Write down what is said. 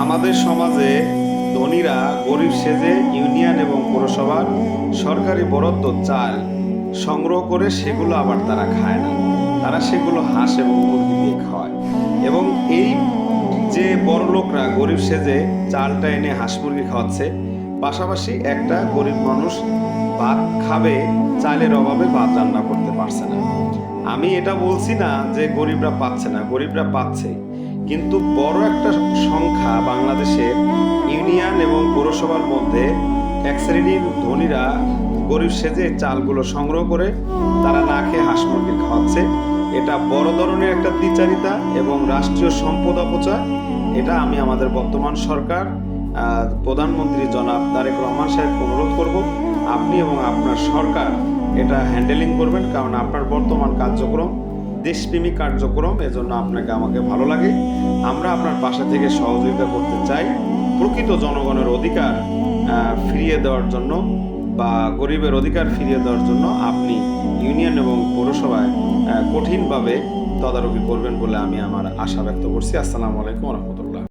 আমাদের সমাজে ধনীরা গরিব সেজে ইউনিয়ন এবং পৌরসভার সরকারি বরাদ্দ চাল সংগ্রহ করে সেগুলো আবার তারা খায় না, তারা সেগুলো হাঁস এবং মুরগি দিয়ে খাওয়ায়। এবং এই যে বড়লোকরা গরিব সেজে চালটা এনে হাঁস মুরগি খাওয়াচ্ছে, পাশাপাশি একটা গরিব মানুষ ভাত খাবে, চালের অভাবে ভাত রান্না করতে পারছে না। আমি এটা বলছি না যে গরিবরা পাচ্ছে না, গরিবরা পাচ্ছে, কিন্তু বড় একটা সংখ্যা বাংলাদেশের ইউনিয়ন এবং পৌরসভার মধ্যে এক শ্রেণীর ধনীরা গরিব সেজে চালগুলো সংগ্রহ করে তারা না খেয়ে হাঁস মুরগি খাওয়াচ্ছে। এটা বড় ধরনের একটা দ্বিচারিতা এবং রাষ্ট্রীয় সম্পদ অপচয়। এটা আমি আমাদের বর্তমান সরকার প্রধানমন্ত্রী জনাব তারেক রহমান সাহেবকে অনুরোধ করব, আপনি এবং আপনার সরকার এটা হ্যান্ডেলিং করবেন, কারণ আপনার বর্তমান কার্যক্রম দেশপ্রেমিক কার্যক্রম, এজন্য আপনাকে আমাকে ভালো লাগে। আমরা আপনার পাশে থেকে সহযোগিতা করতে চাই প্রকৃত জনগণের অধিকার ফিরিয়ে দেওয়ার জন্য বা গরিবের অধিকার ফিরিয়ে দেওয়ার জন্য আপনি ইউনিয়ন এবং পৌরসভায় কঠিনভাবে তদারকি করবেন বলে আমি আমার আশা ব্যক্ত করছি। আসসালামু আলাইকুম ওয়া রাহমাতুল্লাহ।